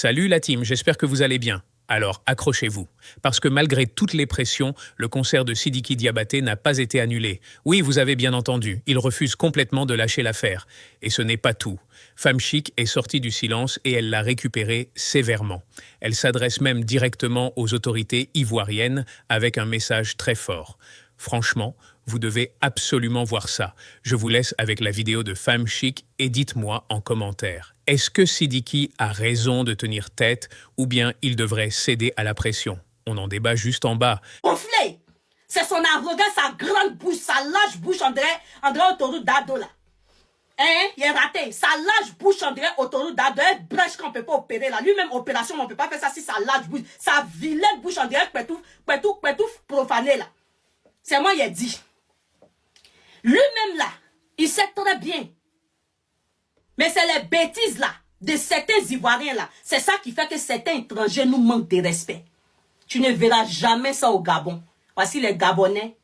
Salut la team, j'espère que vous allez bien. Alors accrochez-vous, parce que malgré toutes les pressions, le concert de Sidiki Diabaté n'a pas été annulé. Oui, vous avez bien entendu, il refuse complètement de lâcher l'affaire. Et ce n'est pas tout. Femme Chic est sortie du silence et elle l'a récupéré sévèrement. Elle s'adresse même directement aux autorités ivoiriennes avec un message très fort. Franchement, vous devez absolument voir ça. Je vous laisse avec la vidéo de Femme Chic et dites-moi en commentaire. Est-ce que Sidiki a raison de tenir tête ou bien il devrait céder à la pression? On en débat juste en bas. Gonflé, c'est son arrogance, sa grande bouche, sa large bouche, on dirait autoroute d'Ado là. Hein, il est raté. Sa large bouche, on dirait autoroute d'Ado. Elle brèche qu'on ne peut pas opérer là. Lui-même, opération, on ne peut pas faire ça si sa large bouche. Sa vilaine bouche, on dirait pétouf profané là. C'est moi, il a dit. Lui-même là, il sait très bien. Mais c'est les bêtises là, de certains Ivoiriens là. C'est ça qui fait que certains étrangers nous manquent de respect. Tu ne verras jamais ça au Gabon. Voici les Gabonais.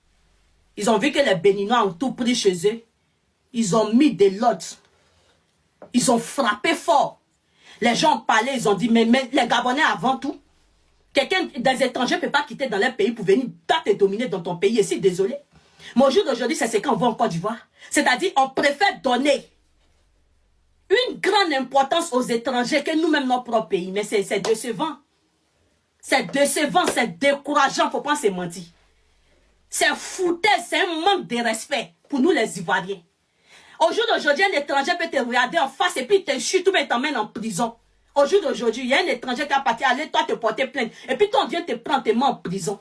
Ils ont vu que les Béninois ont tout pris chez eux. Ils ont mis des lots. Ils ont frappé fort. Les gens ont parlé, ils ont dit, mais les Gabonais avant tout, quelqu'un des étrangers ne peut pas quitter dans leur pays pour venir battre et dominer dans ton pays. Et si désolé. Mais au jour d'aujourd'hui, c'est ce qu'on voit en Côte d'Ivoire. C'est-à-dire, on préfère donner une grande importance aux étrangers que nous-mêmes notre propre pays. Mais c'est décevant. C'est décevant, c'est décourageant, il ne faut pas se mentir. C'est foutaise, c'est un manque de respect pour nous les Ivoiriens. Au jour d'aujourd'hui, un étranger peut te regarder en face et puis te chute ou t'emmène en prison. Au jour d'aujourd'hui, il y a un étranger qui a parti aller, toi te porter plainte. Et puis toi, on vient te prendre tes mains en prison.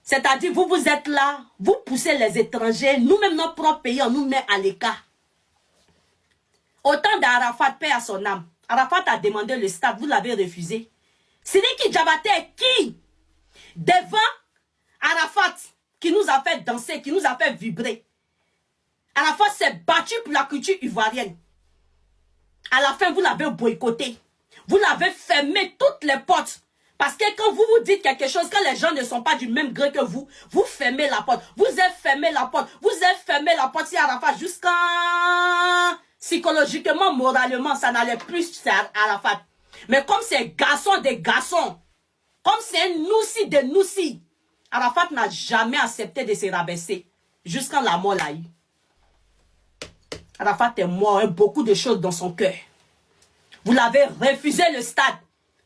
C'est-à-dire, vous êtes là, vous poussez les étrangers, nous-mêmes, notre propre pays, on nous met à l'écart. Au temps d'Arafat, paix à son âme, Arafat a demandé le stade, vous l'avez refusé. Sidiki Diabaté est qui? Devant Arafat, qui nous a fait danser, qui nous a fait vibrer. Arafat s'est battu pour la culture ivoirienne. À la fin, vous l'avez boycotté. Vous l'avez fermé toutes les portes. Parce que quand vous vous dites quelque chose, quand les gens ne sont pas du même gré que vous, vous fermez la porte. Vous avez fermé la porte. Vous avez fermé la porte si Arafat jusqu'à... Psychologiquement, moralement, ça n'allait plus à Arafat. Mais comme c'est garçon des garçons, comme c'est un noussi des noussis, Arafat n'a jamais accepté de se rabaisser. Jusqu'à la mort l'a eu. Arafat est mort, hein, beaucoup de choses dans son cœur. Vous l'avez refusé le stade.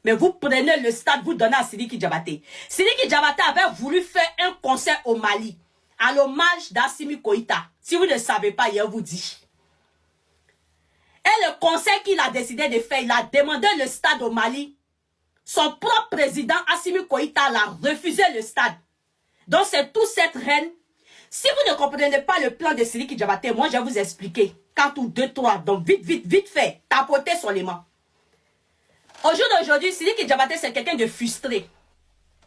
Mais vous prenez le stade, vous donnez à Sidiki Diabaté. Sidiki Diabaté avait voulu faire un concert au Mali, à l'hommage d'Assimi Goïta. Si vous ne savez pas, il vous dit. Et le concert qu'il a décidé de faire, il a demandé le stade au Mali. Son propre président, Assimi Goïta, l'a refusé le stade. Donc c'est toute cette reine. Si vous ne comprenez pas le plan de Sidiki Diabaté, moi je vais vous expliquer. 4 ou 2, 3, donc vite fait, tapotez sur les mains. Au jour d'aujourd'hui, Sidiki Diabaté, c'est quelqu'un de frustré.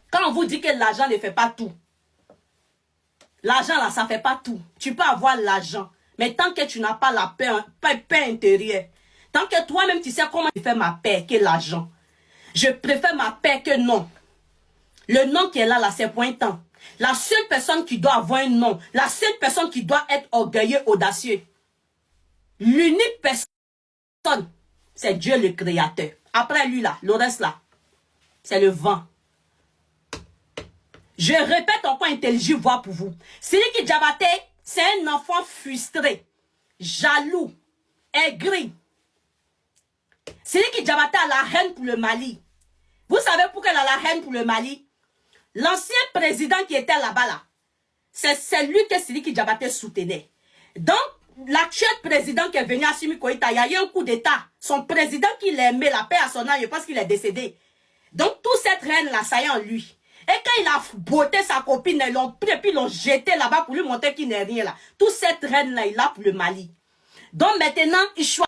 Quand on vous dit que l'argent ne fait pas tout. L'argent là, ça ne fait pas tout. Tu peux avoir l'argent. Mais tant que tu n'as pas la paix intérieure. Tant que toi-même tu sais comment tu fais ma paix que l'argent. Je préfère ma paix que non. Le nom qui est là, c'est pointant. La seule personne qui doit avoir un nom. La seule personne qui doit être orgueilleux, audacieux. L'unique personne, c'est Dieu le Créateur. Après lui là, le reste là, c'est le vent. Je répète encore intelligible voix pour vous. Sidiki Diabaté, c'est un enfant frustré, jaloux, aigri. Sidiki Diabaté a la haine pour le Mali. Vous savez pourquoi elle a la haine pour le Mali? L'ancien président qui était là-bas là, c'est lui que Sidiki Diabaté soutenait. Donc, l'actuel président qui est venu à Assimi Goïta, il y a eu un coup d'état. Son président qui l'aimait, la paix à son âme, je pense qu'il est décédé. Donc, toute cette reine-là, ça y est en lui. Et quand il a botté sa copine, ils l'ont pris et puis ils l'ont jeté là-bas pour lui montrer qu'il n'est rien là. Toute cette reine-là, il a pour le Mali. Donc, maintenant, il choisit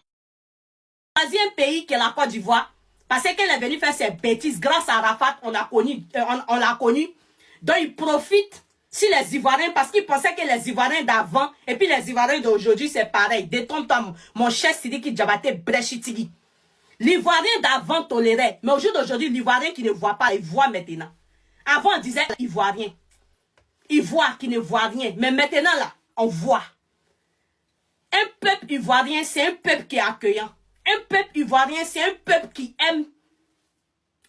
un pays qui est la Côte d'Ivoire. Parce qu'elle est venue faire ses bêtises. Grâce à Arafat, on l'a connu. Donc, il profite. Si les Ivoiriens, parce qu'ils pensaient que les Ivoiriens d'avant, et puis les Ivoiriens d'aujourd'hui, c'est pareil. Détrompe-toi, mon cher Sidiki Diabaté Brechitigi. L'Ivoirien d'avant tolérait. Mais au jour d'aujourd'hui, l'Ivoirien qui ne voit pas, il voit maintenant. Avant, on disait Ivoirien. Ivoire qui ne voit rien. Mais maintenant, là, on voit. Un peuple ivoirien, c'est un peuple qui est accueillant. Un peuple ivoirien, c'est un peuple qui aime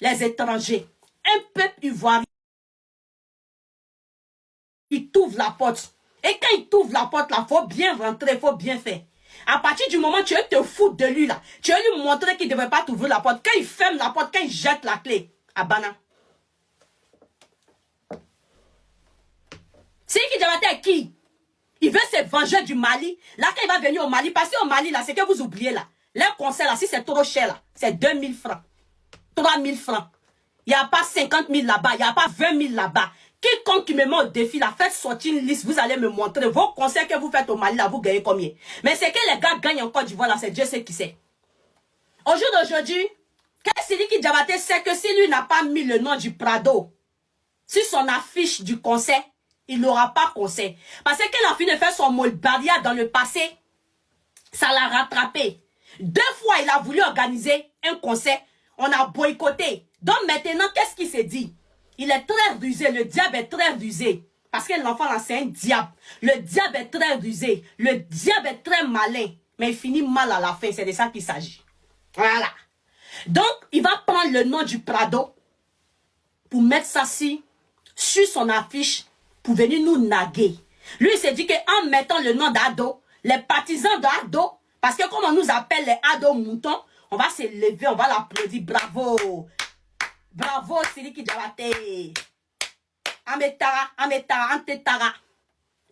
les étrangers. Un peuple ivoirien qui t'ouvre la porte. Et quand il t'ouvre la porte, là, il faut bien rentrer, il faut bien faire. À partir du moment où tu veux te foutre de lui, là, tu veux lui montrer qu'il ne devrait pas t'ouvrir la porte. Quand il ferme la porte, quand il jette la clé, à Bana. C'est qui Diabaté qui? Il veut se venger du Mali. Là, quand il va venir au Mali, parce qu'au Mali, là, c'est que vous oubliez, là. Leur concert, là, si c'est trop cher, là, c'est 2000 francs. 3000 francs. Il n'y a pas 50 000 là-bas, il n'y a pas 20 000 là-bas. Quiconque qui me met au défi, là, faites sortir une liste, vous allez me montrer vos concerts que vous faites au Mali, là, vous gagnez combien. Mais c'est que les gars gagnent en Côte d'Ivoire, là, c'est Dieu sait qui c'est. Au jour d'aujourd'hui, Sidiki Diabaté sait que si lui n'a pas mis le nom du Prado sur son affiche du concert, il n'aura pas concert. Parce que quand il a fini de faire son Molbaria dans le passé, ça l'a rattrapé. 2 fois, il a voulu organiser un concert, on a boycotté. Donc maintenant, qu'est-ce qu'il s'est dit? Il est très rusé, le diable est très rusé. Parce que l'enfant là, c'est un diable. Le diable est très rusé, le diable est très malin. Mais il finit mal à la fin, c'est de ça qu'il s'agit. Voilà. Donc, il va prendre le nom du Prado pour mettre ça sur son affiche pour venir nous naguer. Lui, il s'est dit qu'en mettant le nom d'Ado, les partisans d'Ado, parce que comme on nous appelle les Ado moutons, on va se lever, on va l'applaudir. Bravo. Bravo, Sidiki Diabaté. Ametara, Antetara.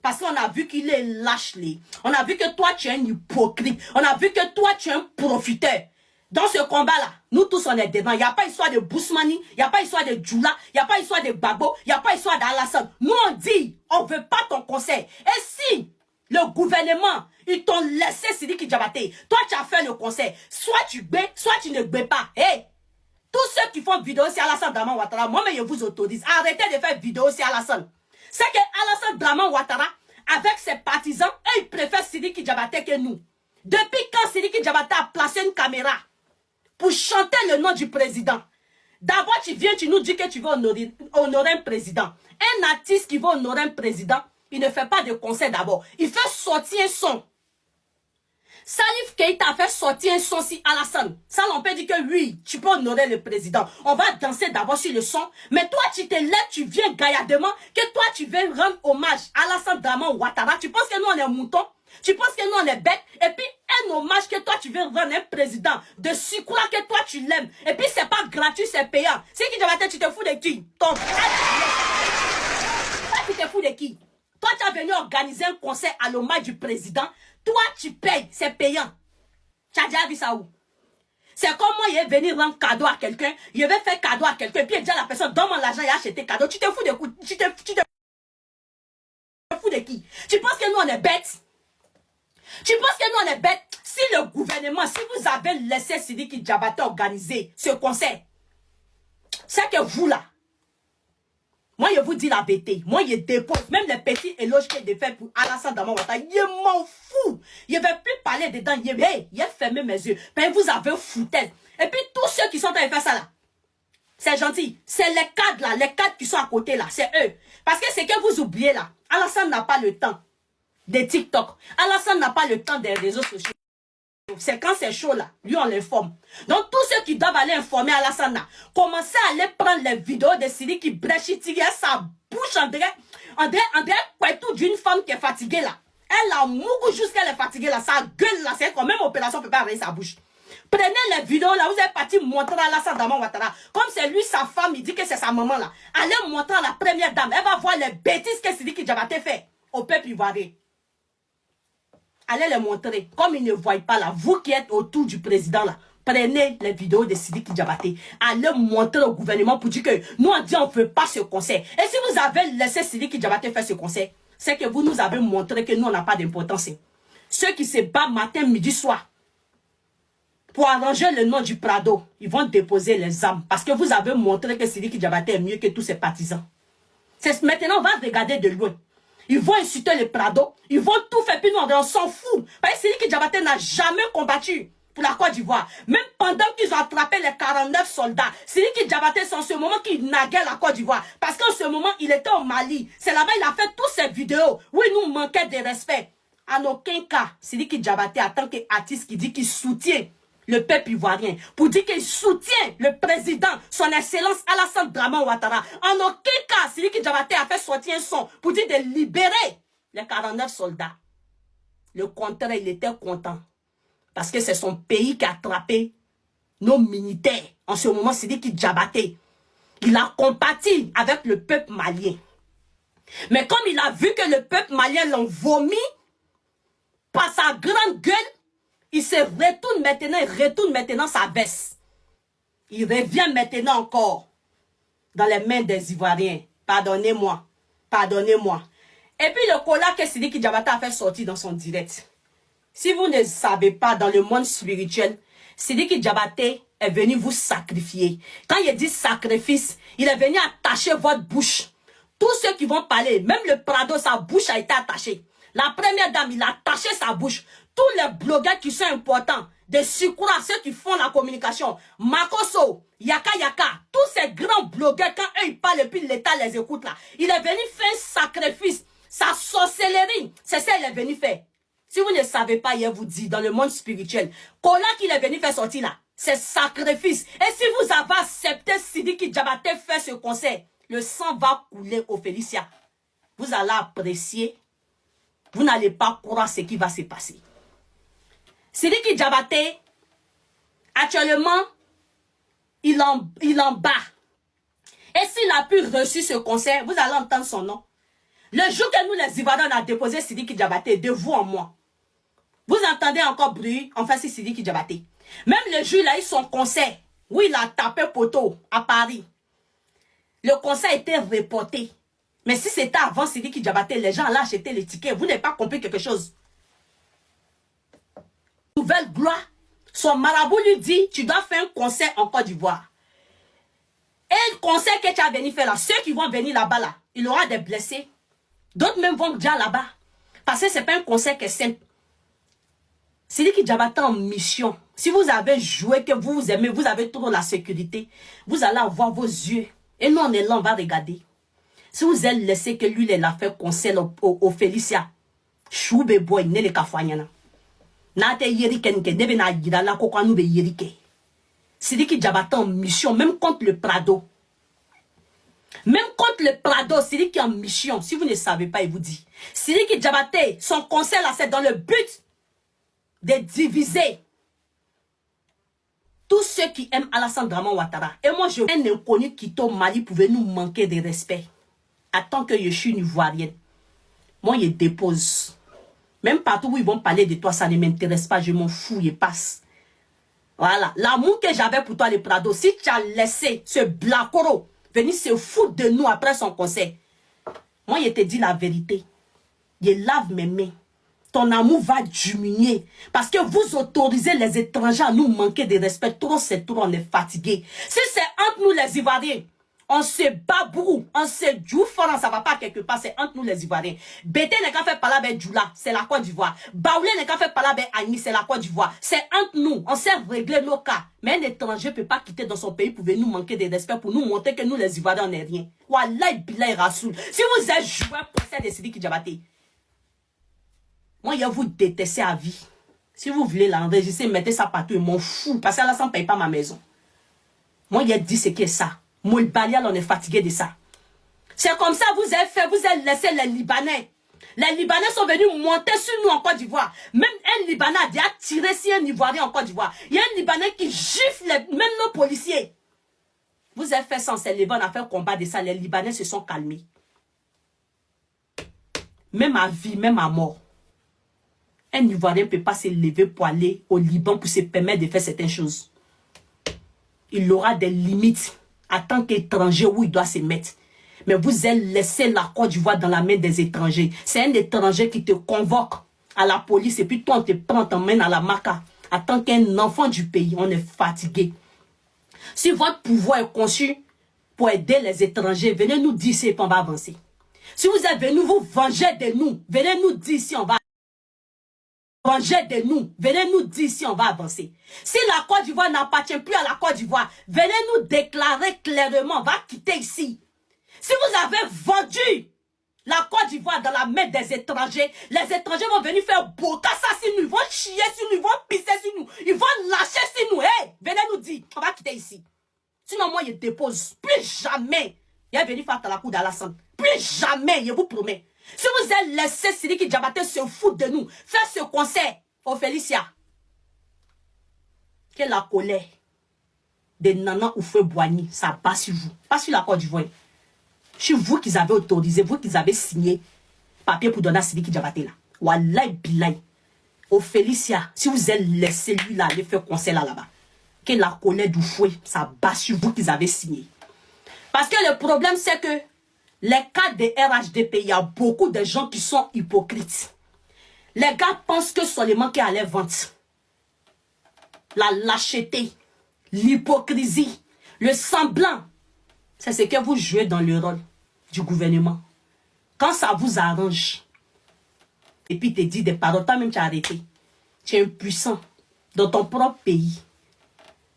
Parce qu'on a vu qu'il est lâche. On a vu que toi, tu es un hypocrite. On a vu que toi, tu es un profiteur. Dans ce combat-là, nous tous, on est dedans. Il n'y a pas histoire de Bousmani, il n'y a pas histoire de Djoula, il n'y a pas histoire de Babo, il n'y a pas histoire d'Alassane. Nous, on dit, on ne veut pas ton conseil. Et si le gouvernement, ils t'ont laissé Sidiki Diabaté, toi, tu as fait le conseil. Soit tu gbais, soit tu ne gbais pas. Hey, tous ceux qui font vidéo sur Alassane Draman Ouattara, moi-même, je vous autorise. Arrêtez de faire vidéo sur Alassane. C'est que Alassane Draman Ouattara, avec ses partisans, eux, ils préfèrent Sidiki Diabaté que nous. Depuis quand Sidiki Diabaté a placé une caméra pour chanter le nom du président? D'abord, tu viens, tu nous dis que tu veux honorer un président. Un artiste qui veut honorer un président, il ne fait pas de concert d'abord. Il fait sortir un son. Salif Keïta a fait sortir un son si Alassane. Ça, on peut dire que oui, tu peux honorer le président. On va danser d'abord sur le son. Mais toi, tu te lèves, tu viens gaillardement, que toi, tu viens rendre hommage à Alassane Draman Ouattara. Tu penses que nous, on est moutons? Tu penses que nous, on est bêtes? Et puis, un hommage que toi, tu viens rendre un président de surcroît que toi, tu l'aimes. Et puis, c'est pas gratuit, c'est payant. C'est qui Diabaté, tu te fous de qui? Toi, tu te fous de qui? Toi, tu as venu organiser un concert à l'hommage du président. Toi, tu payes, c'est payant. Tu as déjà vu ça où? C'est comme moi, il est venu rendre cadeau à quelqu'un. Il veut faire cadeau à quelqu'un. Puis il dit à la personne, donne-moi l'argent, il a acheté cadeau. Tu te fous de qui? Tu te fous de qui? Tu penses que nous, on est bêtes? Tu penses que nous, on est bêtes? Si le gouvernement, si vous avez laissé Sidiki Diabaté organiser ce concert, c'est que vous, là, moi, je vous dis la vérité. Moi, je dépose. Même les petits éloges qu'il a fait pour Alassane Draman Ouattara, je m'en fous. Je ne vais plus parler dedans. Je fermé mes yeux. Mais vous avez foutaise. Et puis, tous ceux qui sont en train de faire ça là, c'est gentil. C'est les cadres là, les cadres qui sont à côté là, c'est eux. Parce que c'est que vous oubliez là, Alassane n'a pas le temps des TikTok. Alassane n'a pas le temps des réseaux sociaux. C'est quand c'est chaud là, lui on l'informe. Donc tous ceux qui doivent aller informer Alassane là, commencez à aller prendre les vidéos de Sidiki Brechiti, sa bouche on dirait tout d'une femme qui est fatiguée là. Elle a mouru jusqu'à elle est fatiguée là, sa gueule là, c'est quand même opération peut pas arrêter sa bouche. Prenez les vidéos là, vous êtes parti montrer à Alassane Draman Ouattara. Comme c'est lui, sa femme, il dit que c'est sa maman là. Allez montrer à la première dame, elle va voir les bêtises que Sidiki Diabaté fait au peuple ivoirien. Allez les montrer. Comme ils ne voient pas là, vous qui êtes autour du président là, prenez les vidéos de Sidiki Diabaté. Allez montrer au gouvernement pour dire que nous on dit on ne veut pas ce concert. Et si vous avez laissé Sidiki Diabaté faire ce concert, c'est que vous nous avez montré que nous on n'a pas d'importance. Ceux qui se battent matin, midi, soir pour arranger le nom du Prado, ils vont déposer les armes. Parce que vous avez montré que Sidiki Diabaté est mieux que tous ses partisans. Maintenant on va regarder de loin. Ils vont insulter le Prado. Ils vont tout faire. Puis nous, on s'en fout. Parce que Sidiki Diabaté n'a jamais combattu pour la Côte d'Ivoire. Même pendant qu'ils ont attrapé les 49 soldats. Sidiki Diabaté, c'est en ce moment qu'il naguait la Côte d'Ivoire. Parce qu'en ce moment, il était au Mali. C'est là-bas il a fait toutes ces vidéos où il nous manquait de respect. En aucun cas, Sidiki Diabaté, en tant qu'artiste qui dit qu'il soutient le peuple ivoirien, pour dire qu'il soutient le président, son excellence Alassane Dramane Ouattara. En aucun cas, Sidiki Diabaté a fait sortir un son pour dire de libérer les 49 soldats. Le contraire, il était content. Parce que c'est son pays qui a attrapé nos militaires. En ce moment, Sidiki Diabaté, il a compati avec le peuple malien. Mais comme il a vu que le peuple malien l'ont vomi par sa grande gueule, il se retourne maintenant sa veste. Il revient maintenant encore dans les mains des Ivoiriens. Pardonnez-moi. Pardonnez-moi. Et puis le cola que Sidiki Diabaté a fait sortir dans son direct. Si vous ne savez pas, dans le monde spirituel, Sidiki Diabaté est venu vous sacrifier. Quand il dit sacrifice, il est venu attacher votre bouche. Tous ceux qui vont parler, même le Prado, sa bouche a été attachée. La première dame, il a attaché sa bouche. Tous les blogueurs qui sont importants, des Sukura, ceux qui font la communication, Makoso, Yaka Yaka, tous ces grands blogueurs, quand eux ils parlent et puis l'État les écoute là, il est venu faire un sacrifice, sa sorcellerie, c'est ça qu'il est venu faire. Si vous ne savez pas, il vous dit, dans le monde spirituel, Kola qu'il est venu faire sortir là, c'est sacrifice. Et si vous avez accepté Sidiki Diabaté faire ce concert, le sang va couler au Félicia. Vous allez apprécier. Vous n'allez pas croire ce qui va se passer. Sidiki Diabaté, actuellement, il en bat. Et s'il a pu reçu ce concert, vous allez entendre son nom. Le jour que nous, les Ivoiriens, on a déposé Sidiki Diabaté, de vous en moi. Vous entendez encore bruit, enfin c'est Sidiki Diabaté. Même le jour, il a eu son concert, où il a tapé poteau à Paris. Le concert a été reporté. Mais si c'était avant Sidiki Diabaté, les gens allaient acheter les tickets. Vous n'avez pas compris quelque chose. Nouvelle gloire. Son marabout lui dit, tu dois faire un concert en Côte d'Ivoire. Et le concert que tu as venu faire là, ceux qui vont venir là-bas là, il y aura des blessés. D'autres même vont déjà là-bas. Parce que ce n'est pas un concert qui est simple. Sidiki Diabaté en mission. Si vous avez joué, que vous aimez, vous avez trop la sécurité, vous allez avoir vos yeux. Et nous, on est là, on va regarder. Si vous avez laissé que lui, il a fait concert au Félicia, choube boy, ne le kafanyana. Nate yeriken ke nebe na yira la kokwa nou be yerike. Sidiki Diabaté en mission, même contre le Prado. Même contre le Prado, Sidiki en mission. Si vous ne savez pas, il vous dit. Sidiki Diabaté, son concert là, c'est dans le but de diviser tous ceux qui aiment Alassane Dramane Ouattara. Et moi, je un inconnu qui au Mali pouvait nous manquer de respect. Attends que je suis une Ivoirienne. Moi, je dépose. Même partout où ils vont parler de toi, ça ne m'intéresse pas. Je m'en fous, je passe. Voilà. L'amour que j'avais pour toi, le Prado, si tu as laissé ce blacoro venir se foutre de nous après son concert, moi, je te dis la vérité. Je lave mes mains. Ton amour va diminuer. Parce que vous autorisez les étrangers à nous manquer de respect. Trop, c'est trop, on est fatigué. Si c'est entre nous les Ivoiriens, on se baboue, on se joue fort, ça va pas quelque part, c'est entre nous les Ivoiriens. Bété n'est qu'à faire parler avec Djoula, c'est la Côte d'Ivoire. Baoulé n'est qu'à faire parler avec Agni, c'est la Côte d'Ivoire. C'est entre nous, on sait régler nos cas. Mais un étranger ne peut pas quitter dans son pays pour venir nous manquer de respect, pour nous montrer que nous les Ivoiriens, on n'est rien. Wallah, billah, Rasoul. Si vous êtes joueur procès de Sidiki Diabaté, moi, je vous déteste à vie. Si vous voulez l'enregistrer, mettez ça partout, je m'en fous. Parce que là, ça ne paye pas ma maison. Moi, je dis ce qui est ça. Moi, le Balial, on est fatigué de ça. C'est comme ça, vous avez fait, vous avez laissé les Libanais. Les Libanais sont venus monter sur nous en Côte d'Ivoire. Même un Libanais a déjà tiré sur un Ivoirien en Côte d'Ivoire. Il y a un Libanais qui gifle même nos policiers. Vous avez fait sans ces Libanais, on a fait un combat de ça. Les Libanais se sont calmés. Même à vie, même à mort. Un Ivoirien ne peut pas se lever pour aller au Liban pour se permettre de faire certaines choses. Il aura des limites en tant qu'étranger où il doit se mettre. Mais vous avez laissé la Côte d'Ivoire dans la main des étrangers. C'est un étranger qui te convoque à la police et puis toi on te prend, t'emmène à la maca. En tant qu'un enfant du pays, on est fatigué. Si votre pouvoir est conçu pour aider les étrangers, venez nous dire si on va avancer. Si vous êtes venu vous venger de nous, venez nous dire si on va venger de nous. Venez nous dire si on va avancer. Si la Côte d'Ivoire n'appartient plus à la Côte d'Ivoire, venez nous déclarer clairement, on va quitter ici. Si vous avez vendu La Côte d'Ivoire dans la main des étrangers. Les étrangers vont venir faire bokassa sur nous. Ils vont chier sur nous. Ils vont pisser sur nous. Ils vont lâcher sur nous. Hey, venez nous dire. On va quitter ici. Sinon, moi, je dépose. Plus jamais. Il est venu faire la cour d'Alassane. Plus jamais, je vous promets. Si vous avez laissé Sidiki Diabaté se foutre de nous, faire ce concert au Félicia, que la colère de Nana Oufoué Boigny, ça bat sur vous. Pas sur la Côte d'Ivoire. C'est vous qui avez autorisé, vous qui avez signé papier pour donner à Sidiki Diabaté là. Wallahi billahi. Au Félicia, si vous avez laissé lui là aller faire concert là-bas, que la colère d'Oufoué, ça bat sur vous qui avez signé. Parce que le problème c'est que les cas de RHDP, il y a beaucoup de gens qui sont hypocrites. Les gars pensent que seulement qu'il allait vendre. La lâcheté, l'hypocrisie, le semblant, c'est ce que vous jouez dans le rôle du gouvernement. Quand ça vous arrange, et puis te dit des paroles, toi-même tu as arrêté. Tu es impuissant dans ton propre pays.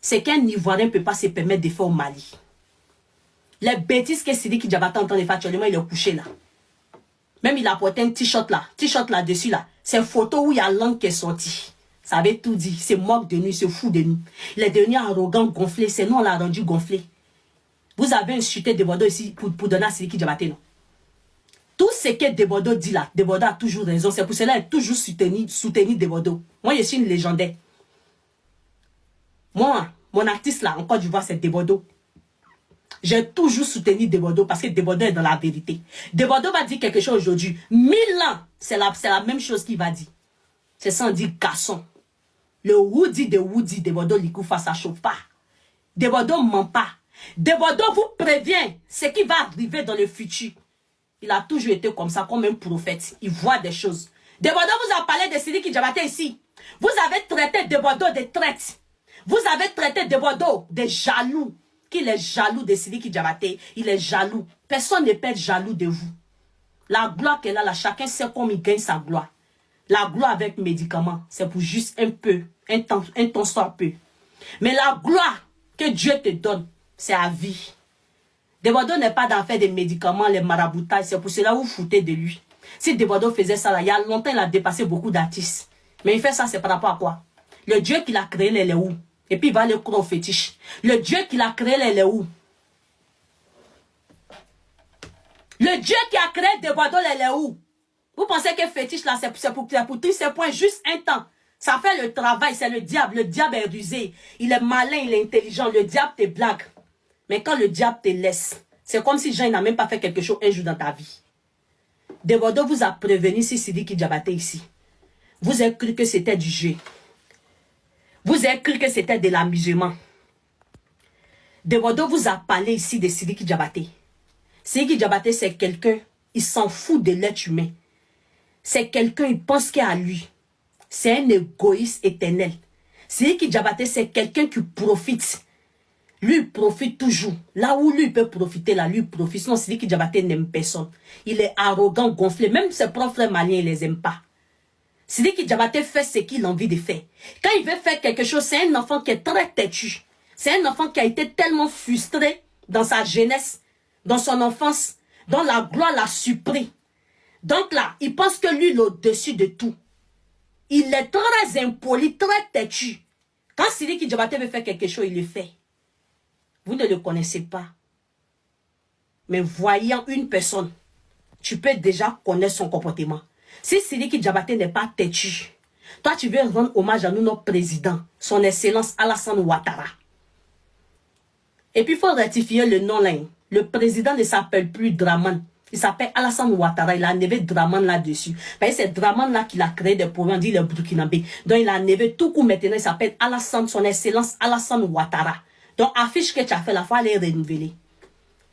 C'est qu'un Ivoirien ne peut pas se permettre de faire au Mali. Les bêtises que Sidiki Diabaté est en train de faire actuellement, il est couché là. Même il a porté un t-shirt là-dessus là. C'est une photo où il y a langue qui est sortie. Ça avait tout dit. C'est moque de nous, c'est fou de nous. Il est devenu arrogant, gonflé. C'est nous, on l'a rendu gonflé. Vous avez insulté Debodo ici pour donner à Sidiki Diabaté, non? Tout ce que Debodo dit là, Debodo a toujours raison. C'est pour cela qu'il a toujours soutenu Debodo. Moi, je suis une légendaire. Moi, mon artiste là, en Côte d'Ivoire, c'est Debodo. J'ai toujours soutenu Debodo parce que Debodo est dans la vérité. Debodo va dire quelque chose aujourd'hui. 1000 ans, c'est la même chose qu'il va dire. C'est sans dire garçon. Le Woody de Woody, Debodo Likoufa, ça chauffe pas. Debodo ment pas. Debodo vous prévient ce qui va arriver dans le futur. Il a toujours été comme ça, comme un prophète. Il voit des choses. Debodo vous a parlé de Sidiki Diabaté ici. Vous avez traité Debodo de traite. Vous avez traité Debodo de jaloux. Qu'il est jaloux de Sidiki Diabaté. Il est jaloux. Personne ne peut être jaloux de vous. La gloire qu'elle a là, chacun sait comment il gagne sa gloire. La gloire avec médicaments, c'est pour juste un peu, un temps soit peu. Mais la gloire que Dieu te donne, c'est à vie. Debodo n'est pas d'en faire des médicaments, les maraboutages, c'est pour cela que vous foutez de lui. Si Debodo faisait ça là, il y a longtemps, il a dépassé beaucoup d'artistes. Mais il fait ça, c'est par rapport à quoi? Le Dieu qui l'a créé, il est où? Et puis il va aller croire au fétiche. Le Dieu qui l'a créé, il est où? Le Dieu qui a créé Debodo, il est où? Vous pensez que fétiche là, c'est pour tous ces points juste un temps. Ça fait le travail, c'est le diable. Le diable est rusé. Il est malin, il est intelligent. Le diable te blague. Mais quand le diable te laisse, c'est comme si Jean n'a même pas fait quelque chose un jour dans ta vie. Debodo vous a prévenu si Sidiki Diabaté ici. Vous avez cru que c'était du jeu. Vous avez cru que c'était de l'amusement. Debodo vous a parlé ici de Sidiki Diabaté. Sidiki Diabaté, c'est quelqu'un, il s'en fout de l'être humain. C'est quelqu'un, il pense qu'à lui. C'est un égoïste éternel. Sidiki Diabaté, c'est quelqu'un qui profite. Lui, il profite toujours. Là où lui il peut profiter, là, lui il profite. Sinon, Sidiki Diabaté n'aime personne. Il est arrogant, gonflé. Même ses propres frères maliens, il les aime pas. Sidiki Diabaté fait ce qu'il a envie de faire. Quand il veut faire quelque chose, c'est un enfant qui est très têtu. C'est un enfant qui a été tellement frustré dans sa jeunesse, dans son enfance, dont la gloire l'a surpris. Donc là, il pense que lui, il est au-dessus de tout. Il est très impoli, très têtu. Quand Sidiki Diabaté veut faire quelque chose, il le fait. Vous ne le connaissez pas. Mais voyant une personne, tu peux déjà connaître son comportement. Si Sidiki Diabaté n'est pas têtu, toi tu veux rendre hommage à nous, notre président, son excellence Alassane Ouattara. Et puis il faut rectifier le nom là. Le président ne s'appelle plus Draman. Il s'appelle Alassane Ouattara. Il a enlevé Draman là-dessus. Parce que c'est Draman là qui a créé des problèmes, dit le Burkinabé. Donc il a enlevé tout coup maintenant. Il s'appelle Alassane, son excellence Alassane Ouattara. Donc affiche que tu as fait la fois, les renouveler.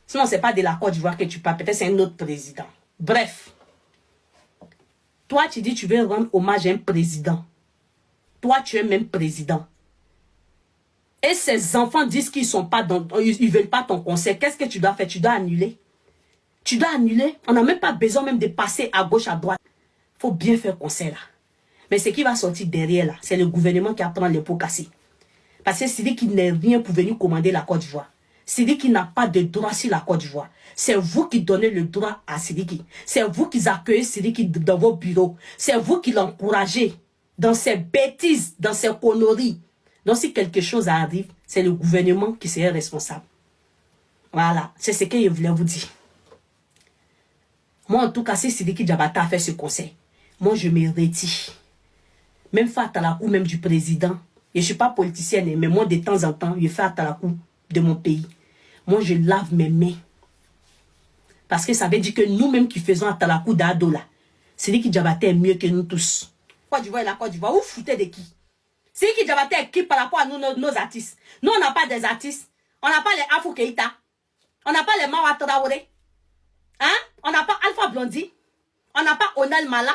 Sinon, ce n'est pas de la Côte d'Ivoire que tu parles. Peut-être c'est un autre président. Bref. Toi, tu dis tu veux rendre hommage à un président. Toi, tu es même président. Et ces enfants disent qu'ils sont pas dans, ils veulent pas ton conseil. Qu'est-ce que tu dois faire? Tu dois annuler. Tu dois annuler. On n'a même pas besoin même de passer à gauche, à droite. Il faut bien faire conseil là. Mais ce qui va sortir derrière là, c'est le gouvernement qui va prendre les pots cassés. Parce que c'est lui qui n'est rien pour venir commander la Côte d'Ivoire. Sidiki n'a pas de droit sur la Côte d'Ivoire. C'est vous qui donnez le droit à Sidiki. C'est vous qui accueillez Sidiki dans vos bureaux. C'est vous qui l'encouragez dans ses bêtises, dans ses conneries. Donc si quelque chose arrive, c'est le gouvernement qui serait responsable. Voilà, c'est ce que je voulais vous dire. Moi, en tout cas, si Sidiki Diabaté a fait ce conseil, moi, je me retire. Même fait à la cour même du président. Et je ne suis pas politicienne, mais moi, de temps en temps, je fais à la cour de mon pays. Moi, je lave mes mains. Parce que ça veut dire que nous-mêmes qui faisons à la cour d'Ado, là, Sidiki Diabaté est mieux que nous tous. Côte d'Ivoire et la Côte d'Ivoire, vous foutez de qui? Sidiki Diabaté est qui par rapport à nous, nos artistes? Nous, on n'a pas des artistes. On n'a pas les Afou Keïta. On n'a pas les Mawa Traoré. Hein? On n'a pas Alpha Blondy. On n'a pas Onel Mala.